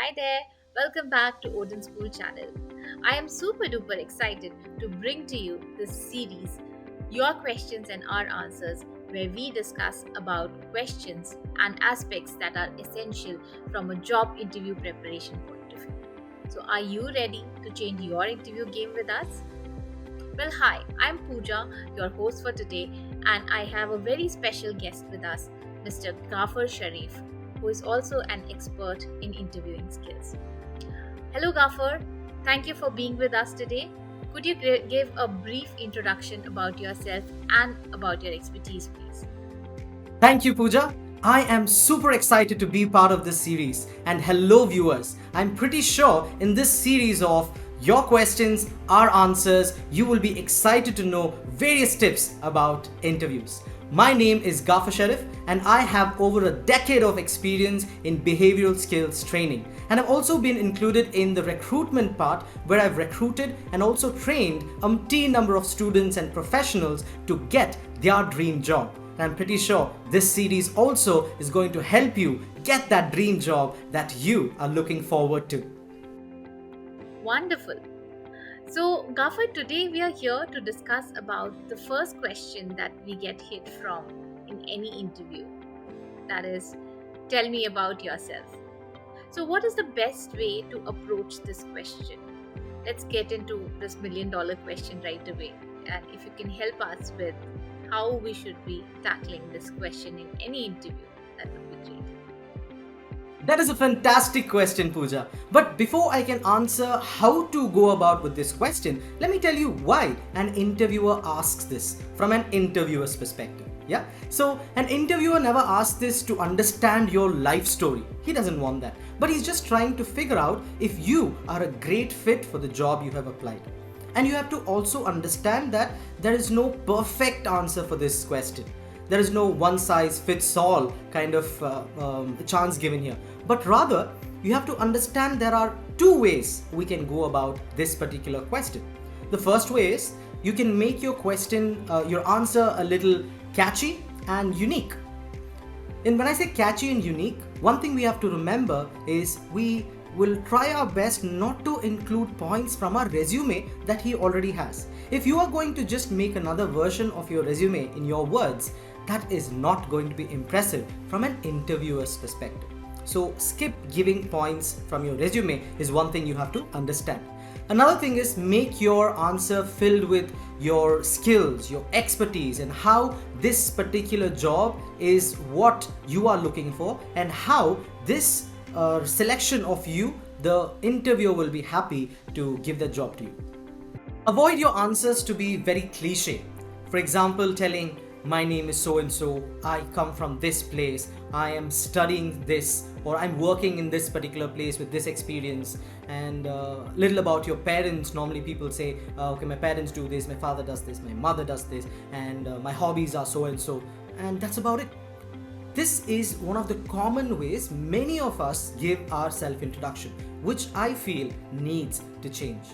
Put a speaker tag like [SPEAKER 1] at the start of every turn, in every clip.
[SPEAKER 1] Hi there, welcome back to Odin School channel. I am super duper excited to bring to you this series, Your Questions and Our Answers, where we discuss about questions and aspects that are essential from a job interview preparation point of view. So, are you ready to change your interview game with us? Well, hi, I'm Pooja, your host for today, and I have a very special guest with us, Mr. Ghaffar Sharif, who is also an expert in interviewing skills. Hello, Ghaffar. Thank you for being with us today. Could you give a brief introduction about yourself and about your expertise, please?
[SPEAKER 2] Thank you, Pooja. I am super excited to be part of this series. And hello, viewers. I'm pretty sure in this series of your questions, our answers, you will be excited to know various tips about interviews. My name is Ghaffar Sharif, and I have over a decade of experience in behavioral skills training. And I've also been included in the recruitment part where I've recruited and also trained umpteen number of students and professionals to get their dream job. I'm pretty sure this series also is going to help you get that dream job that you are looking forward to.
[SPEAKER 1] Wonderful. So, Ghaffar, today we are here to discuss about the first question that we get hit from in any interview. That is, tell me about yourself. So, what is the best way to approach this question? Let's get into this $1,000,000 question right away. And if you can help us with how we should be tackling this question in any interview, that would be great.
[SPEAKER 2] That is a fantastic question, Pooja. But before I can answer how to go about with this question, let me tell you why an interviewer asks this from an interviewer's perspective. Yeah? So, an interviewer never asks this to understand your life story. He doesn't want that. But he's just trying to figure out if you are a great fit for the job you have applied. And you have to also understand that there is no perfect answer for this question. There is no one size fits all kind of chance given here. But rather, you have to understand there are two ways we can go about this particular question. The first way is you can make your question, your answer a little catchy and unique. And when I say catchy and unique, one thing we have to remember is we will try our best not to include points from our resume that he already has. If you are going to just make another version of your resume in your words, that is not going to be impressive from an interviewer's perspective. So skip giving points from your resume is one thing you have to understand. Another thing is make your answer filled with your skills, your expertise, and how this particular job is what you are looking for, and how this selection of you, the interviewer will be happy to give the job to you. Avoid your answers to be very cliche. For example, telling, my name is so and so, I come from this place, I am studying this, or I'm working in this particular place with this experience, and little about your parents. Normally people say, okay, my parents do this, my father does this, my mother does this, and my hobbies are so and that's about it. This is one of the common ways many of us give our self-introduction, which I feel needs to change.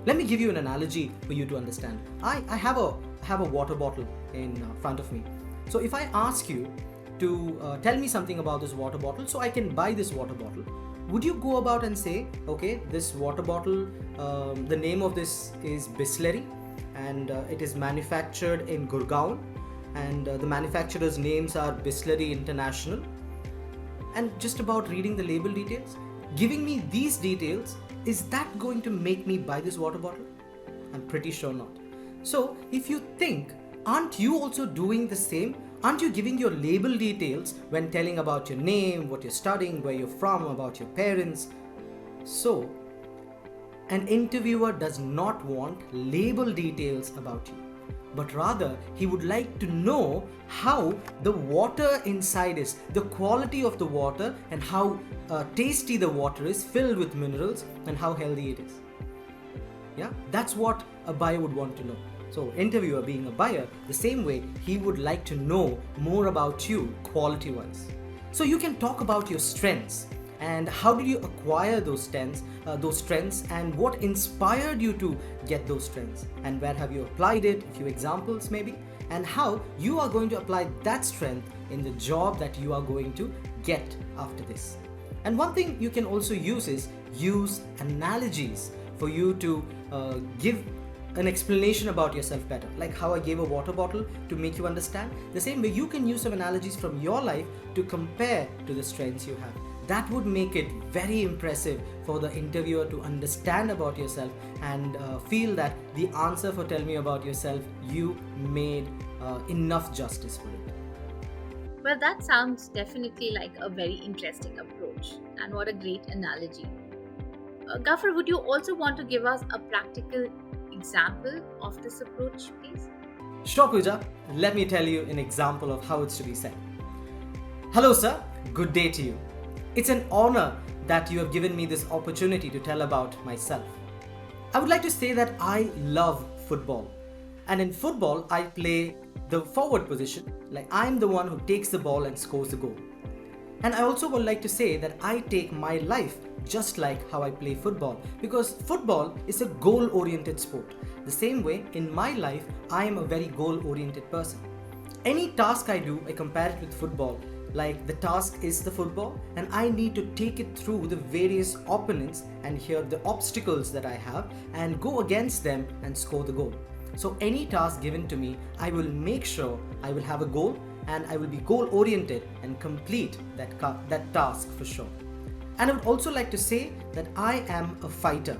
[SPEAKER 2] Let me give you an analogy for you to understand. I have a water bottle in front of me. So if I ask you to tell me something about this water bottle so I can buy this water bottle, would you go about and say, okay, this water bottle, the name of this is Bisleri, and it is manufactured in Gurgaon, and the manufacturer's names are Bisleri International, and just about reading the label details, giving me these details, is that going to make me buy this water bottle? I'm pretty sure not. So if you think, aren't you also doing the same? Aren't you giving your label details when telling about your name, what you're studying, where you're from, about your parents? So an interviewer does not want label details about you, but rather he would like to know how the water inside is, the quality of the water, and how tasty the water is, filled with minerals, and how healthy it is. Yeah, that's what a buyer would want to know. So interviewer being a buyer, the same way he would like to know more about you quality wise. So you can talk about your strengths and how did you acquire those strengths, and what inspired you to get those strengths, and where have you applied it, a few examples maybe, and how you are going to apply that strength in the job that you are going to get after this. And one thing you can also use is use analogies for you to give an explanation about yourself better. Like how I gave a water bottle to make you understand. The same way you can use some analogies from your life to compare to the strengths you have. That would make it very impressive for the interviewer to understand about yourself and feel that the answer for tell me about yourself, you made enough justice for it.
[SPEAKER 1] Well, that sounds definitely like a very interesting approach, and what a great analogy. Gaffer, would you also want to give us a practical example of this approach, please?
[SPEAKER 2] Sure, Pooja. Let me tell you an example of how it's to be said. Hello, sir. Good day to you. It's an honor that you have given me this opportunity to tell about myself. I would like to say that I love football. And in football, I play the forward position. Like I'm the one who takes the ball and scores the goal. And I also would like to say that I take my life just like how I play football, because football is a goal-oriented sport. The same way in my life, I am a very goal-oriented person. Any task I do, I compare it with football. Like the task is the football and I need to take it through the various opponents and hear the obstacles that I have and go against them and score the goal. So any task given to me, I will make sure I will have a goal and I will be goal oriented and complete that task for sure. And I would also like to say that I am a fighter.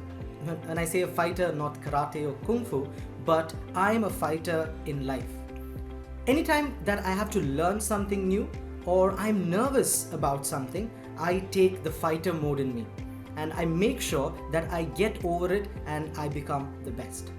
[SPEAKER 2] When I say a fighter, not karate or kung fu, but I am a fighter in life. Anytime that I have to learn something new or I'm nervous about something, I take the fighter mode in me and I make sure that I get over it and I become the best.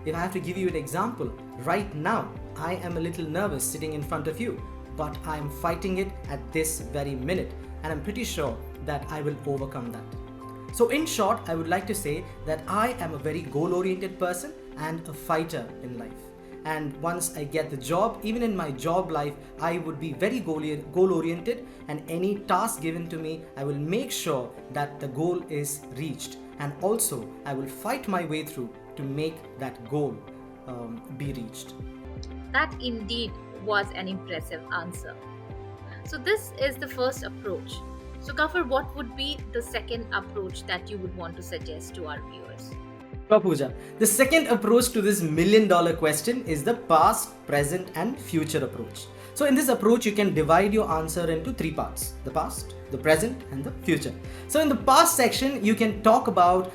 [SPEAKER 2] If I have to give you an example, right now I am a little nervous sitting in front of you, but I am fighting it at this very minute and I'm pretty sure that I will overcome that. So in short, I would like to say that I am a very goal-oriented person and a fighter in life. And once I get the job, even in my job life, I would be very goal-oriented, and any task given to me, I will make sure that the goal is reached. And also, I will fight my way through to make that goal be reached.
[SPEAKER 1] That indeed was an impressive answer. So, this is the first approach. So, Gaffer, what would be the second approach that you would want to suggest to our viewers?
[SPEAKER 2] Sure, Pooja. The second approach to this million-dollar question is the past, present, and future approach. So in this approach, you can divide your answer into three parts: the past, the present, and the future. So in the past section, you can talk about,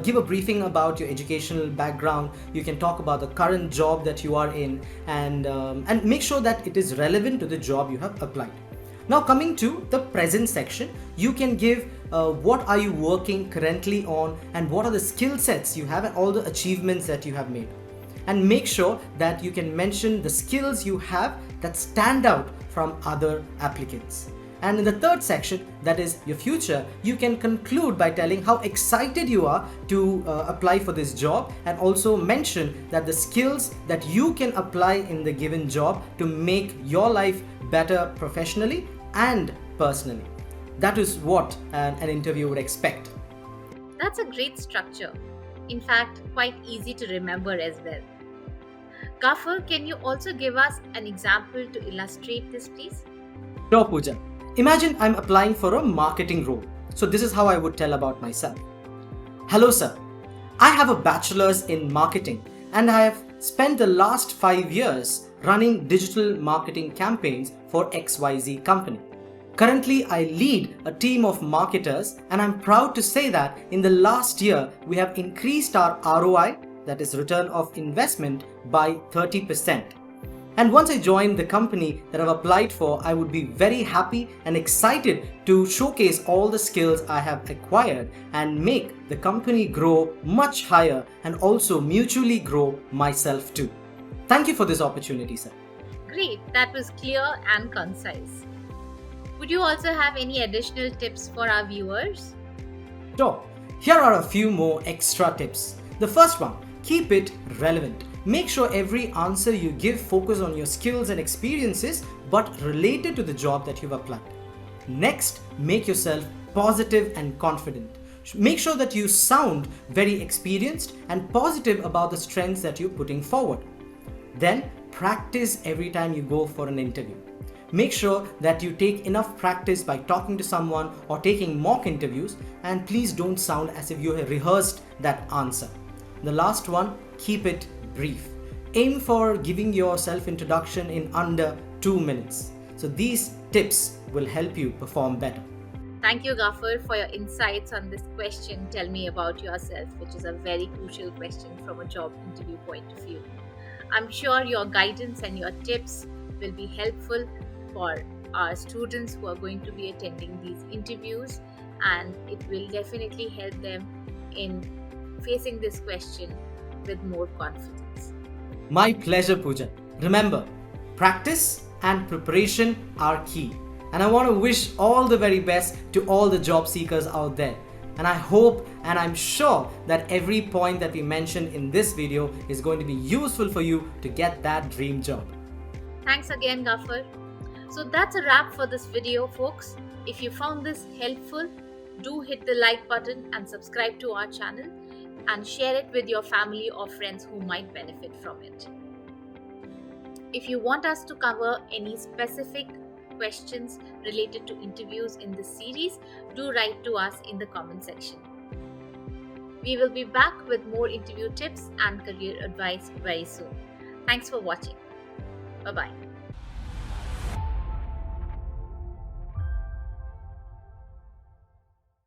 [SPEAKER 2] give a briefing about your educational background. You can talk about the current job that you are in, and make sure that it is relevant to the job you have applied. Now coming to the present section, you can give what are you working currently on and what are the skill sets you have and all the achievements that you have made. And make sure that you can mention the skills you have that stand out from other applicants. And in the third section, that is your future, you can conclude by telling how excited you are to apply for this job, and also mention that the skills that you can apply in the given job to make your life better professionally and personally. That is what an interview would expect.
[SPEAKER 1] That's a great structure. In fact, quite easy to remember as well. Gaffer, can you also give us an example to illustrate this, please?
[SPEAKER 2] Sure, Pooja. Imagine I'm applying for a marketing role. So this is how I would tell about myself. Hello, sir. I have a bachelor's in marketing and I have spent the last 5 years running digital marketing campaigns for XYZ company. Currently, I lead a team of marketers and I'm proud to say that in the last year, we have increased our ROI, that is return of investment, by 30%. And once I join the company that I've applied for, I would be very happy and excited to showcase all the skills I have acquired and make the company grow much higher and also mutually grow myself too. Thank you for this opportunity, sir.
[SPEAKER 1] Great, that was clear and concise. Would you also have any additional tips for our viewers?
[SPEAKER 2] Sure. Here are a few more extra tips. The first one, keep it relevant. Make sure every answer you give focus on your skills and experiences but related to the job that you've applied. Next, make yourself positive and confident. Make sure that you sound very experienced and positive about the strengths that you're putting forward. Then, practice every time you go for an interview. Make sure that you take enough practice by talking to someone or taking mock interviews, and please don't sound as if you have rehearsed that answer. The last one, keep it brief. Aim for giving your self-introduction in under 2 minutes. So these tips will help you perform better.
[SPEAKER 1] Thank you, Ghaffar, for your insights on this question. Tell me about yourself, which is a very crucial question from a job interview point of view. I'm sure your guidance and your tips will be helpful for our students who are going to be attending these interviews, and it will definitely help them in facing this question with more confidence.
[SPEAKER 2] My pleasure, Pooja. Remember, practice and preparation are key. And I want to wish all the very best to all the job seekers out there. And I hope and I'm sure that every point that we mentioned in this video is going to be useful for you to get that dream job.
[SPEAKER 1] Thanks again, Ghaffar. So that's a wrap for this video, folks. If you found this helpful, do hit the like button and subscribe to our channel and share it with your family or friends who might benefit from it. If you want us to cover any specific questions related to interviews in this series, do write to us in the comment section. We will be back with more interview tips and career advice very soon. Thanks for watching. Bye-bye.